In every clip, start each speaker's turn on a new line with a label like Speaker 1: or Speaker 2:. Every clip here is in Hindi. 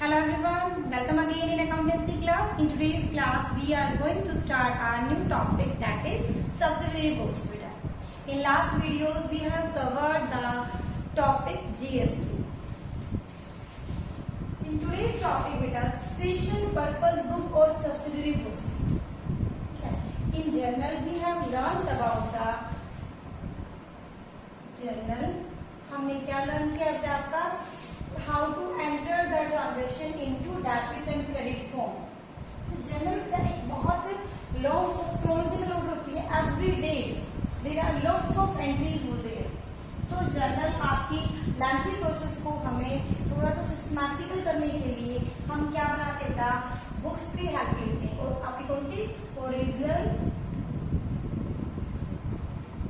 Speaker 1: Hello everyone, welcome again in accountancy class. In today's class, we are going to start our new topic, that is subsidiary books. In last videos, we have covered the topic GST. In today's topic, beta, special purpose book or subsidiary books. In general, we have learned about the journal. हमने क्या लर्न किया है आपका? How to enter the transaction into debit and credit form. तो जर्नल का एक बहुत लॉन्ग chronological order होती है. Every day there are lots of entries होते हैं. तो जर्नल आपकी lengthy process को हमें थोड़ा सा systematical करने के लिए हम क्या बनाते हैं? बुक्स की हेल्प लेते हैं. और आपकी कौन सी? Original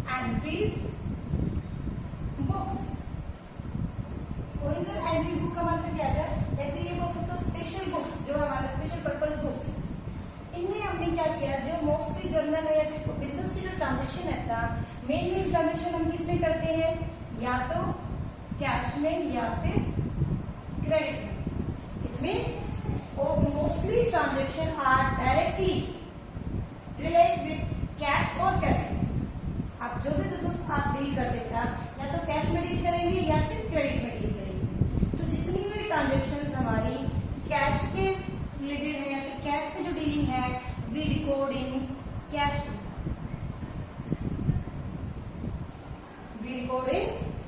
Speaker 1: entries books. Original entry book का मतलब क्या है? या फिर ये बोल सकते हो स्पेशल बुक्स, जो हमारे स्पेशल पर्पस बुक्स. इनमें हमने क्या किया, जो मोस्टली जर्नल है या फिर बिजनेस की जो ट्रांजेक्शन रहता है, मेन ट्रांजेक्शन हम किसमें करते हैं? या तो कैश में या फिर क्रेडिट में. It means mostly transaction are directly relate with cash और क्रेडिट. आप जो भी बिजनेस आप डील करते हैं, या तो कैश में डील करेंगे या फिर क्रेडिट में डील करेंगे. तो जितनी भी ट्रांजेक्शन्स हमारी कैश के रिलेटेड है या फिर कैश की जो डीलिंग है, we record in cash book. We record in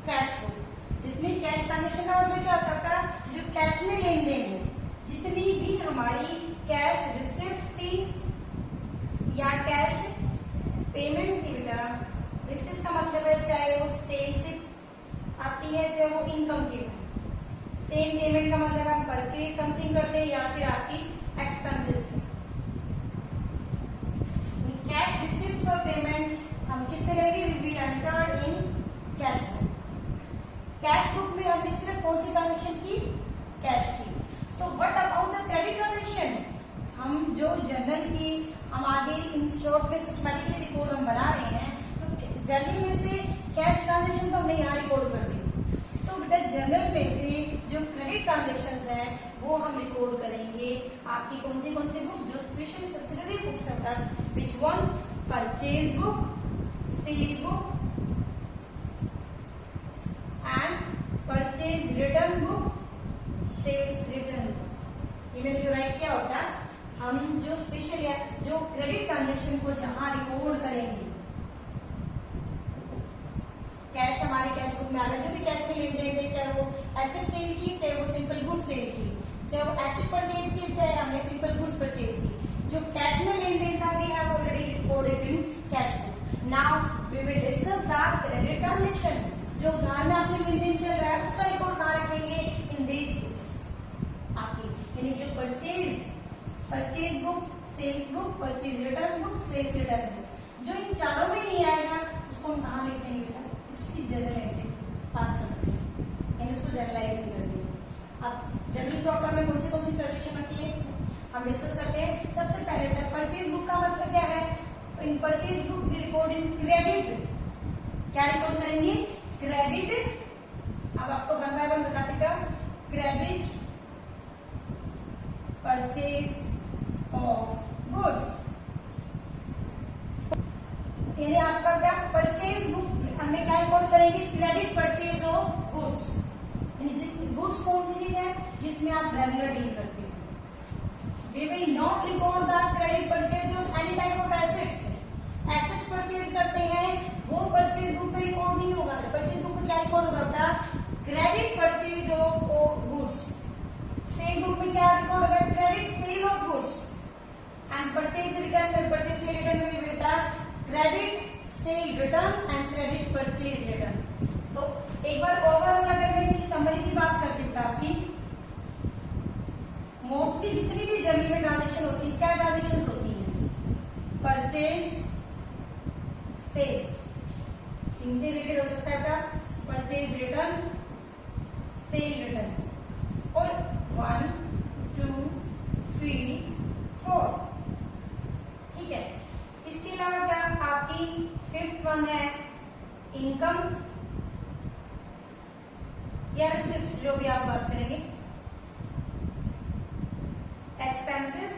Speaker 1: cash book. जितनी कैश ट्रांजेक्शन का मतलब क्या होता है? जो कैश में लेन देन है, जितनी भी हमारी कैश रिसिप्ट थी या कैश पेमेंट थी. बेटा रिसिप्ट का मतलब है चाहे वो सेल से आती है चाहे वो इनकम की है. सेम पेमेंट का मतलब हम परचेज समथिंग करते हैं या फिर आपकी एक्सपेंसेस. कैश रिसिप्ट और पेमेंट हम किस पे करेंगे? We will enter in cash book. Cash book में हमने सिर्फ कौन सी ट्रांजेक्शन की? कैश की. तो what about the credit transaction? हम जो जर्नल की हम आगे इन शॉर्ट में सिस्टमैटिकली रिकॉर्ड हम बना रहे हैं, तो जर्नल में से कैश ट्रांजेक्शन तो हमने यहाँ रिकॉर्ड कर दी. तो बेटा जर्नल में से जो क्रेडिट ट्रांजेक्शंस हैं वो हम रिकॉर्ड करेंगे. आपकी कौन सी बुक? जो स्पेशल सब्सिडरी बुक्स होता है. Which one? Purchase book, sale book and purchase return book, sales return book. इन्हें जो राइट क्या होता है? हम जो स्पेशल या जो क्रेडिट ट्रांजेक्शन को जहां रिकॉर्ड करेंगे, कैश हमारे कैश बुक में आ गया, जो भी कैश में लेन देन थे, चाहे वो एसेट सेल की, चाहे वो सिंपल गुड्स सेल की, चाहे वो एसेट परचेज की, चाहे हमने सिंपल गुड्स परचेज की. जो कैश में लेन देन था, we have already recorded in cash book. Now we will discuss the credit transaction. जो उधार में आपने लेन देन चल रहा है उसका रिकॉर्ड कहाँ रखेंगे? In these books. आपकी यानी जो purchase book, sales book, purchase return book, sales return book, जो इन चारों में नहीं आएगा उसको हम कहाँ लिख देंगे? बेटा इसकी जनरल एंट्री पास कर देंगे, यानी उसको जनरलाइज कर देंगे. अब जनरल प्रॉपर में कौन सी ट्रांजेक्शन आती है हम डिस्कस करते हैं. सबसे पहले परचेज बुक का मतलब क्या है? In purchase book we record in credit. क्या रिकॉर्ड करेंगे? क्रेडिट. अब आपको वन बाय वन बताते क्या? Credit purchase of goods. यानी आपका क्या? परचेज बुक हमें क्या रिकॉर्ड करेंगे? Credit purchase of goods. यानी गुड्स कौन सी चीज है जिसमें आप रेगुलर डील करते हो. We will not record the credit purchase of any type of assets. Assets purchase करते हैं वो परचेज बुक में रिकॉर्ड नहीं होगा. परचेज बुक में क्या रिकॉर्ड होगा बेटा? Credit purchase of goods. Cell book में क्या रिकॉर्ड होगा? Credit sale of goods. And purchase return, purchase sale return में भी बेटा credit sale return and credit purchase return. तो एक बार ओवरऑल अगर मैं इसकी समरी की बात करती हूँ आपकी, मोस्टली जितनी भी जर्नल में ट्रांजेक्शन होती है, क्या ट्रांजेक्शन होती है? Purchase sale. इनसे रिलेटेड हो सकता है क्या? Purchase return, cell return. और 1, 2, 3, 4. ठीक है. इसके अलावा क्या आपकी फिफ्थ वन है? इनकम या रिसिप्ट, जो भी आप बात करेंगे. एक्सपेंसेस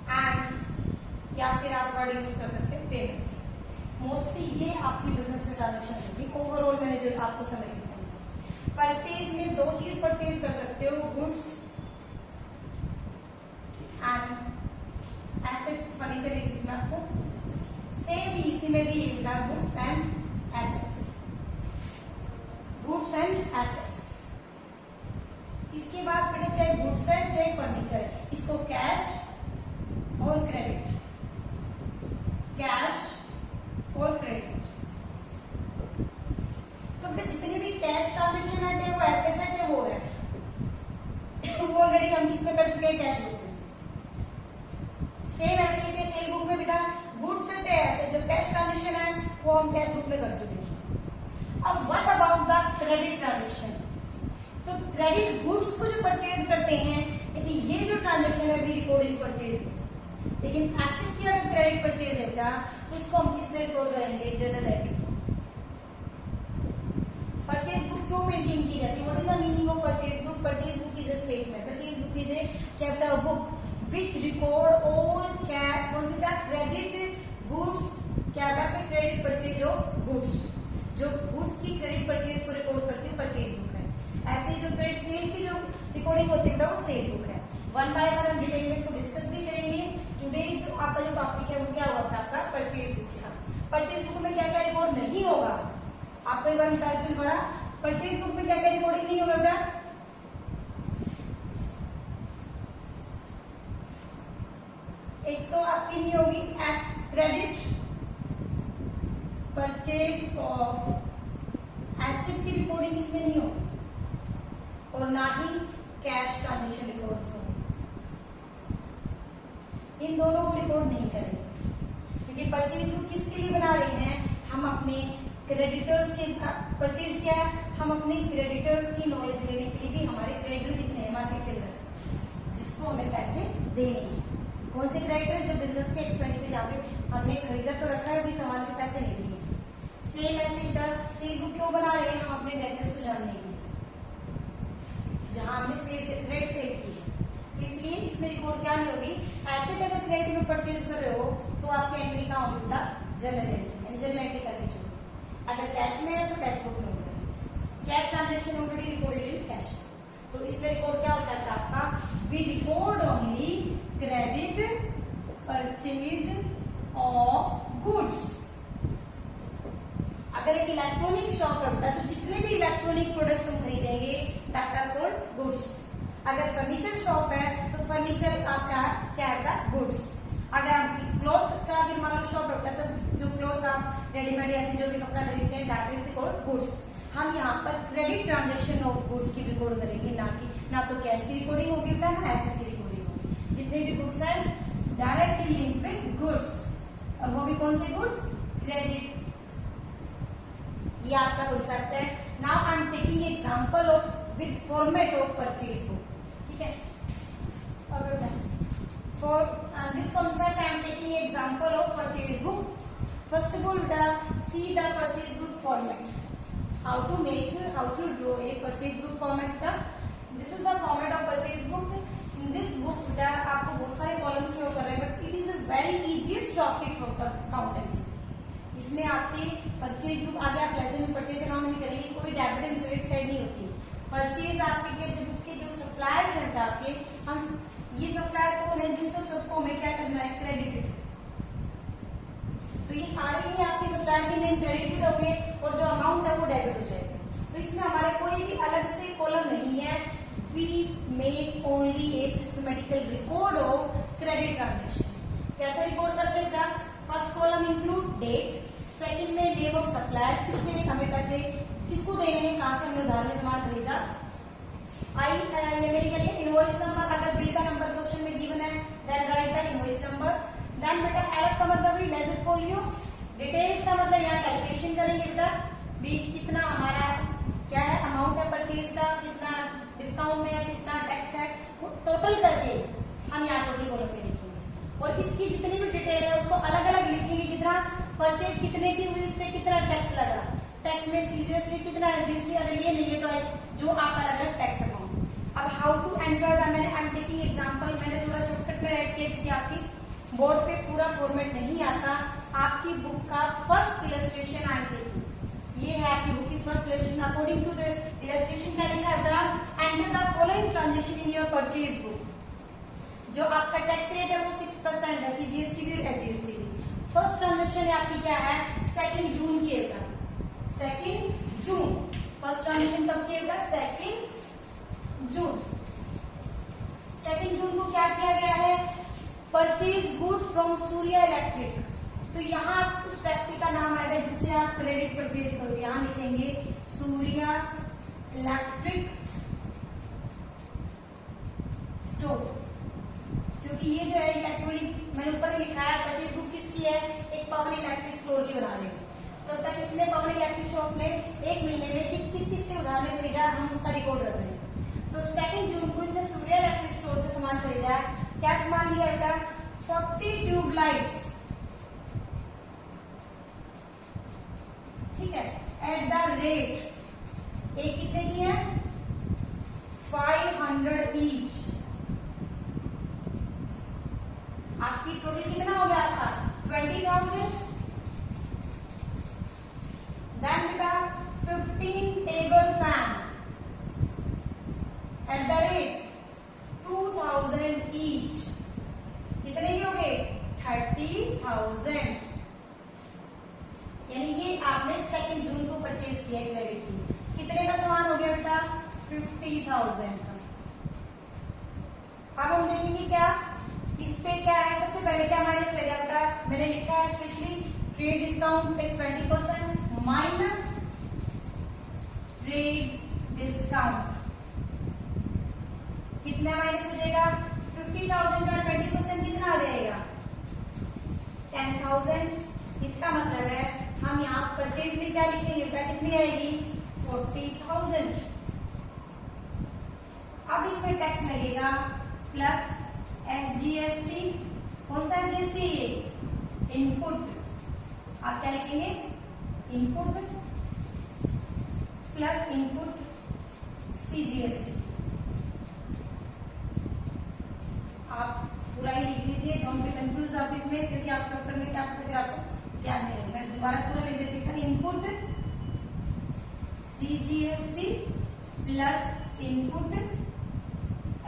Speaker 1: एंड या फिर आप वर्ड यूज कर सकते हैं पेमेंट्स। मोस्टली ये आपकी बिजनेस में ट्रांजेक्शन होगी। ओवरऑल मैंने जो आपको समझ बताई, परचेज में दो चीज परचेज कर सकते हो, गुड्स एंड एसेट्स। फर्नीचर लिख दी मैं आपको, सेम इसी में भी लिखना goods and assets, goods and assets. इसके बाद बेटा चाहे गुड्स है चाहे फर्नीचर है, इसको कैश और क्रेडिट, कैश और क्रेडिट। तो बेटा जितनी भी कैश ट्रांजेक्शन है, चाहे वो एसेट है चाहे वो है, वो ऑलरेडी हम किसमें कर चुके हैं, कैश बुक में। सेम ऐसे ही सेल बुक में बेटा गुड्स है चाहे एसेट, जो कैश ट्रांजेक्शन है वो हम कैश बुक में कर चुके हैं। अब what about the credit transaction? तो क्रेडिट गुड्स को जो परचेज करते हैं, यदि ये जो ट्रांजेक्शन है रिकॉर्डिंग परचेज, लेकिन एसेट की अगर क्रेडिट परचेज है क्या, उसको हम किसमें रिकॉर्ड करेंगे, जर्नल एंट्री। परचेज बुक क्यों मेंटेन की जाती है? What is the meaning of purchase book? Purchase book is a statement, purchase book is a capital book which record all credit goods, क्या के क्रेडिट परचेज ऑफ गुड्स, जो गुड्स की क्रेडिट परचेज को रिकॉर्ड करती है परचेज बुक है। ऐसे जो क्रेडिट सेल की जो रिकॉर्डिंग होती है वो सेल बुक है। वन बाय वन हम डिटेल में इसको डिस्कस भी करेंगे। टुडे जो आपका जो टॉपिक है वो क्या हुआ था आपका, परचेज बुक का। परचेज बुक में क्या क्या रिकॉर्ड नहीं होगा, आपको एक बार बताया दोबारा, परचेज बुक में क्या क्या रिकॉर्डिंग नहीं होगा बेटा? एक तो आपकी नहीं होगी S credit purchase of asset की रिकॉर्डिंग इसमें नहीं होगी, और ना ही कैश ट्रांजेक्शन रिकॉर्ड्स होंगे। इन दोनों को रिकॉर्ड नहीं करेंगे, क्योंकि परचेज बुक किसके लिए बना रहे हैं, हम अपने क्रेडिटर्स के, परचेज क्या है, हम अपने क्रेडिटर्स की नॉलेज लेने के लिए भी, हमारे क्रेडिटर जितने हैं मार्केट के अंदर जिसको हमें पैसे देने हैं, कौन से क्रेडिटर, जो बिजनेस के एक्सपेंडिचर जहाँ पे हमने खरीदा तो रखा है, अभी सामान के पैसे नहीं दिए। सेम ऐसे सेल बुक क्यों बना रहे हैं, हम अपने डेटर्स को जानने के लिए, जहां हमने क्रेडिट सेल की है, इसलिए इसमें रिकॉर्ड क्या नहीं होगी। एसेट अगर क्रेडिट में परचेज कर रहे हो तो आपकी एंट्री कहाँ होगी बेटा, जर्नल एंट्री, यानी जर्नल एंट्री करनी चाहिए। अगर कैश में है तो कैश बुक में होगा, cash transaction already recorded in cash, तो इसमें रिकॉर्ड क्या होता है आपका, we record only credit purchase of goods. अगर एक इलेक्ट्रॉनिक शॉप होता है तो जितने भी इलेक्ट्रॉनिक प्रोडक्ट्स हम खरीदेंगे दैट आर कॉल्ड गुड्स। अगर फर्नीचर शॉप है तो फर्नीचर आपका क्या है, गुड्स। अगर आपकी क्लॉथ का अगर मान लो शॉप होता है तो जो क्लॉथ आप रेडीमेड या फिर जो भी कपड़ा खरीदते हैं दैट इज कॉल्ड गुड्स। हम यहाँ पर क्रेडिट ट्रांजेक्शन ऑफ गुड्स की रिकॉर्ड करेंगे, ना तो कैश की रिकॉर्डिंग होगी ना एसेट की रिकॉर्डिंग होगी। जितने भी गुड्स हैं डायरेक्टली लिंक विद गुड्स, और वो भी कौन से गुड्स, क्रेडिट। ये आपका कॉन्सेप्ट है। Now I am taking example of with format of purchase book, ठीक है। For this concept I am taking example of purchase book. First of all see the purchase book format, how to draw a purchase book format का। This is the format of purchase book. In this book आपको बहुत सारे कॉलम्स शो कर रहे हैं, but it is a very easiest topic for the accountancy। इसमें आपके परचेज बुक आगे आप लेसन में परचेज अकाउंट भी करेंगे, कोई डेबिट एंड क्रेडिट साइड नहीं होती। परचेज आपके के जो बुक के जो सप्लायर्स हैं आपके, हम ये सप्लायर कौन है, जिनको सबको हमें क्या करना है, क्रेडिटेड। तो ये सारे ही आपके सप्लायर के नेम क्रेडिटेड होंगे और जो अमाउंट है वो डेबिट हो जाएगा। तो इसमें हमारे कोई भी अलग से कॉलम नहीं है। We make only a systematical record of credit transaction. कैसे रिकॉर्ड करते हैं? First column include date, second में नेम ऑफ सप्लायर, किसने हमें पैसे किसको देने हैं, कहां से हमने उधार में सामान खरीदा। ये मेरी क्या है, इनवॉइस नंबर। अगर बिल का नंबर क्वेश्चन में गिवन है then write the invoice number. Then बेटा एफ का मतलब लेजर फोलियो। डिटेल्स का मतलब यहाँ कैलकुलेशन करेंगे बेटा, बी कितना हमारा क्या है अमाउंट है परचेज का, कितना डिस्काउंट है, कितना टैक्स है, वो टोटल करके हम यहाँ टोटल कॉलम पे लिखेंगे। और इसकी जितनी भी डिटेल है उसको अलग अलग लिखेंगे, कितना परचेज कितने की हुई, उसमें कितना टैक्स लगा, टैक्स में सीजीएसटी कितना, रजिस्ट्री अगर ये नहीं है तो जो आप अलग अलग टैक्स अमाउंट। अब हाउ टू एंटर द, मैंने एग्जांपल मैंने थोड़ा शॉर्टकट में ऐड किया क्योंकि आपकी बोर्ड पे पूरा फॉर्मेट नहीं आता। आपकी बुक का फर्स्ट इलस्ट्रेशन आई टेकिंग, ये है आपकी बुक की first illustration. According to the illustration क्या लिखा है बेटा, enter the following transaction in your purchase book. जो आपका टैक्स रेट है वो 6% है, सीजीएसटी की और एसजीएसटी की। फर्स्ट ट्रांजेक्शन आपकी क्या है, 2 जून की है, 2 जून। फर्स्ट ट्रांजेक्शन कब की है, 2 जून। 2 जून को क्या किया गया है, purchase goods from Surya electric. तो यहाँ उस व्यक्ति का नाम आएगा जिससे आप क्रेडिट परचेज करोगे, यहाँ लिखेंगे सूर्या इलेक्ट्रिक स्टोर, क्योंकि ये जो है इलेक्ट्रॉनिक मैंने ऊपर लिखा है परचेज बुक किसकी है, एक पवन इलेक्ट्रिक स्टोर की बना रहे हैं। तब तक इसने पवन इलेक्ट्रिक शॉप में एक महीने में किस किस से उधार में खरीदा हम उसका रिकॉर्ड रख रहे हैं। तो 2 जून को इसने सूर्या इलेक्ट्रिक स्टोर से सामान खरीदा है। क्या सामान लिया बेटा, 40 ट्यूब लाइट्स, ठीक है, एट द रेट, एक कितने की है, 500 ईच। आपकी टोटल कितना हो गया आपका, 20,000। देन बेटा 15 table fan eight the rate 2,000 each, कितने की हो गए, 30,000। यानी ये आपने 2 जून को परचेज किया क्रेडिट की। कितने का सामान हो गया बेटा, 50,000 का। अब हम देखेंगे क्या इस पे क्या है। सबसे पहले क्या हमारे इसमें बेटा मैंने लिखा है specially trade discount 20% minus trade discount, कितना माइनस हो जाएगा, 50,000 का 20% कितना आ जाएगा, 10,000। इसका मतलब है हम यहाँ परचेज में क्या लिखेंगे बेटा, कितनी आएगी, 40,000। अब इसमें टैक्स लगेगा प्लस एसजीएसटी। कौन सा एसजीएसटी, ये इनपुट, आप क्या लिखेंगे, इनपुट प्लस इनपुट सीजीएसटी। आप पूरा ही लिख लीजिए, डोंट बी कंफ्यूज आप इसमें, क्योंकि आप शॉर्टकट में क्या फिर आपको याद नहीं रहेगा। मैं दोबारा पूरा लिख देती हूँ, input CGST plus input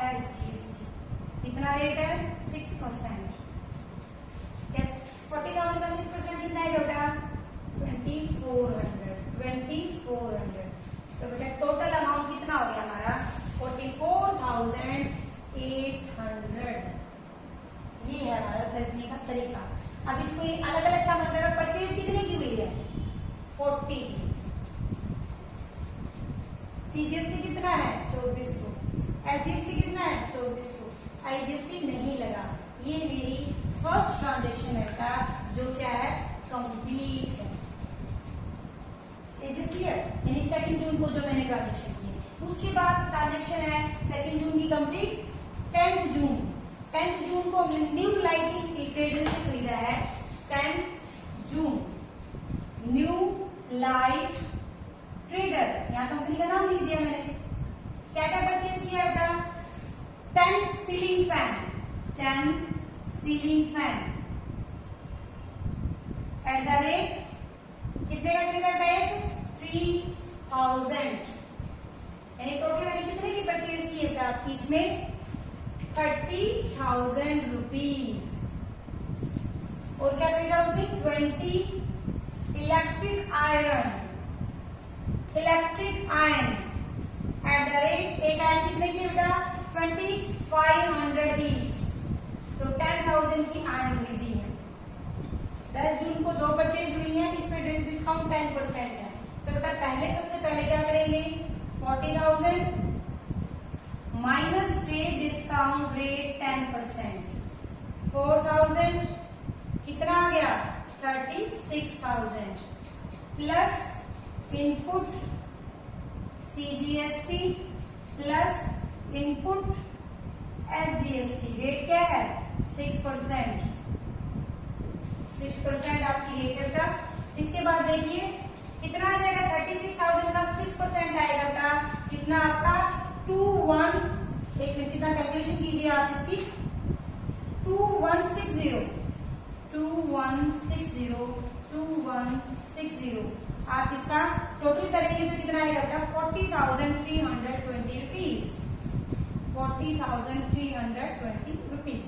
Speaker 1: SGST. कितना रेट है, 6%। 40,000 का 6% कितना है बेटा, 2400। 2400 तो बेटा टोटल अमाउंट कितना हो गया हमारा, 44,800। ये है हमारा करने का तरीका। अब इसको ये अलग अलग का मतलब परचेज कितने की हुई है, 40 की। सीजीएसटी कितना है, 2400। एसजीएसटी कितना है, 2400। आईजीएसटी नहीं लगा। ये मेरी फर्स्ट ट्रांजेक्शन है का जो क्या है, कंप्लीट है। Is it clear. यानी 2 जून को जो मैंने ट्रांजेक्शन की, उसके बाद ट्रांजेक्शन है 2 जून की कंप्लीट। 10 जून, 10 जून को न्यू लाइटिंग ट्रेडर से खरीदा है। 10 जून न्यू लाइट ट्रेडर, यहाँ कंपनी का नाम लिख दिया मैंने। क्या क्या परचेज किया बेटा, 10 ceiling fan, 10 ceiling fan eight the rate कितने का खरीदा टैग, 3,000। यानी टोटल मैंने कितने की परचेज की है आपकी इसमें, 30,000 रुपीज। और क्या खरीदा उसने, 20 electric iron, electric iron eight the rate, एक आयरन कितने की बेटा, 2500 ईच। तो 10,000 की आयरन खरीदी है। 10 जून को 2 परचेज हुई है, इसमें डिस्काउंट 10% है। तो बेटा पहले सबसे पहले क्या करेंगे, 40,000 माइनस ट्रेड डिस्काउंट रेट 10%, 4,000 कितना आ गया, 36,000 plus input CGST plus input SGST. Rate क्या है, 6%। 6% आपकी रेट है बेटा। इसके बाद देखिए कितना आ जाएगा, 36,000 का 6% आएगा बेटा, कितना आपका 21, एक मिनट कितना कैलकुलेशन कैलकुलेशन कीजिए आप इसकी 2160 आप इसका टोटल करेंगे तो कितना आएगा बेटा 40,320 रुपीज 40,320 रुपीज।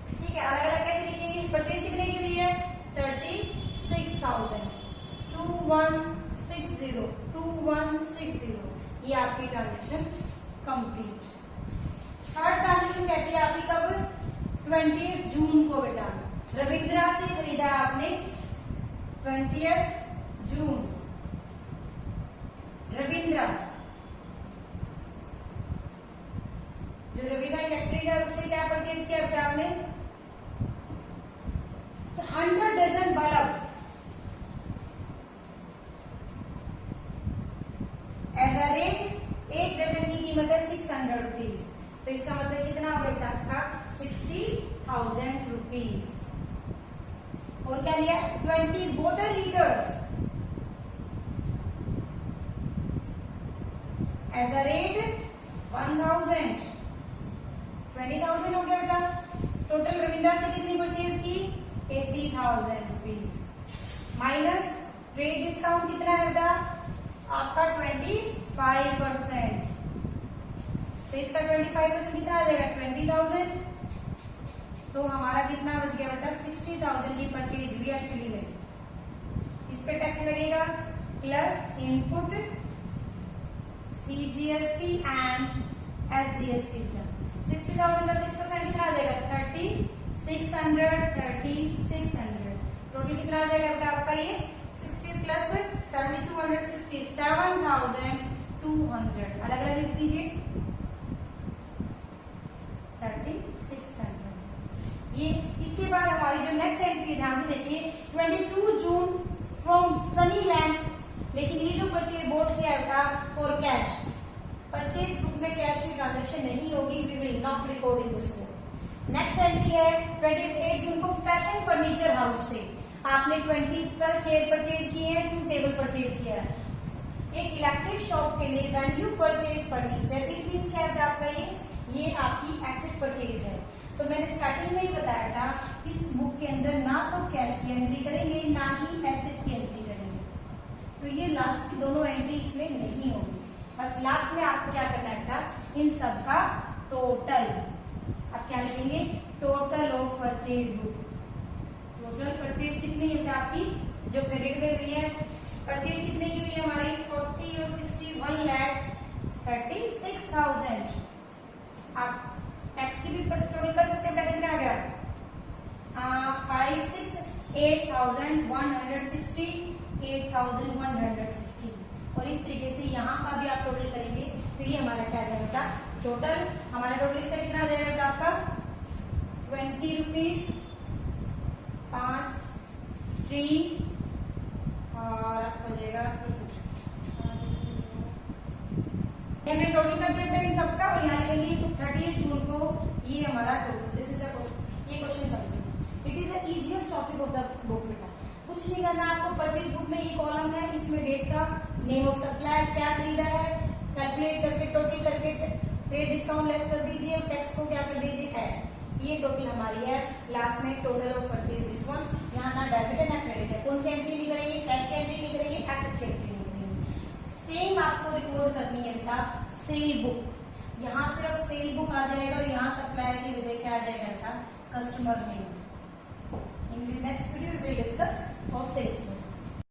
Speaker 1: ठीक है, अलग अलग कैसे लिखेंगे? परचेज कितने की हुई है 36,000 2160 ये आपकी ट्रांजेक्शन कंप्लीट। थर्ड ट्रांजेक्शन कहती है आपकी कब 20 जून को बेटा रविंद्रा से खरीदा आपने 20 जून रविंद्रा जो रविंद्रा इलेक्ट्रिक है उससे क्या परचेज किया बेटा आपने 100 dozen bulb at the rate 1 dozen की कीमत है 600 रुपीज तो इसका मतलब कितना हो गया बेटा आपका 60,000 रुपीज। और क्या लिया 20 water heaters eight the rate 1000 20,000 हो गया बेटा। टोटल रविंद्रा से कितनी परचेज की 80,000 रुपीज माइनस ट्रेड डिस्काउंट कितना है बेटा आपका 25%। तो इसका 25% कितना आ जाएगा 20,000 तो हमारा कितना बच गया बेटा 60,000 की परचेज हुई एक्चुअली में। इस पे टैक्स लगेगा plus input CGST and SGST का 60,000 का 6% कितना आ जाएगा 3600 टोटल कितना आ जाएगा बेटा आपका ये 60 प्लस 7260 7,200 अलग अलग लिख दीजिए 3600। ये इसके बाद हमारी जो नेक्स्ट एंट्री ध्यान से देखिए 22 जून फ्रॉम सनी लैंड लेकिन ये जो परचेज बोर्ड किया था फॉर कैश परचेज बुक में कैश की ट्रांजेक्शन नहीं होगी we will not record in this book. Next entry है 28 जून को फैशन फर्नीचर हाउस से आपने 12 चेयर परचेज किए हैं 2 टेबल परचेज किया है। एक इलेक्ट्रिक शॉप के लिए when you purchase furniture it means क्या है आपका ये आपकी एसेट परचेज है। तो मैंने स्टार्टिंग में ही बताया था इस बुक के अंदर ना तो कैश की एंट्री करेंगे ना ही एसेट की एंट्री करेंगे तो ये लास्ट की दोनों एंट्री इसमें नहीं होगी। बस लास्ट में आपको क्या करना है बेटा इन सब का टोटल आप क्या लिखेंगे total of purchase book. Total purchase कितनी है बेटा आपकी जो क्रेडिट में हुई है परचेज कितने की हुई है हमारी 40 और 60 1,36,000। आप टैक्स की भी टोटल कर सकते हैं कितना आ गया 8,160 और इस तरीके से यहाँ का भी आप टोटल करेंगे तो ये हमारा क्या जाएगा टोटल हमारा टोटल इसका कितना आ जाएगा आपका 20 रुपीज 5 3 और आपको हो जाएगा हमने टोटल कर दिया इन सबका और यहाँ लिखेंगे 30 जून को ये हमारा टोटल दिस इज द ये question complete. It is the easiest topic of the book बेटा कुछ नहीं करना आपको परचेज बुक में ये कॉलम है इसमें डेट का नेम ऑफ सप्लायर क्या खरीदा है कैलकुलेट करके टोटल करके ट्रेड डिस्काउंट लेस कर दीजिए और टैक्स को क्या कर दीजिए ऐड ये टोटल हमारी है। लास्ट में total of purchase this one यहाँ ना डेबिट है ना क्रेडिट है कौन सी एंट्री नहीं करेंगे कैश की एंट्री नहीं करेंगे एसेट की एंट्री नहीं करेंगे। सेम आपको रिकॉर्ड करनी है बेटा सेल बुक यहाँ सिर्फ सेल बुक आ जाएगा और यहाँ सप्लायर की वजह क्या आ जाएगा customer name. In next video we will discuss of sales.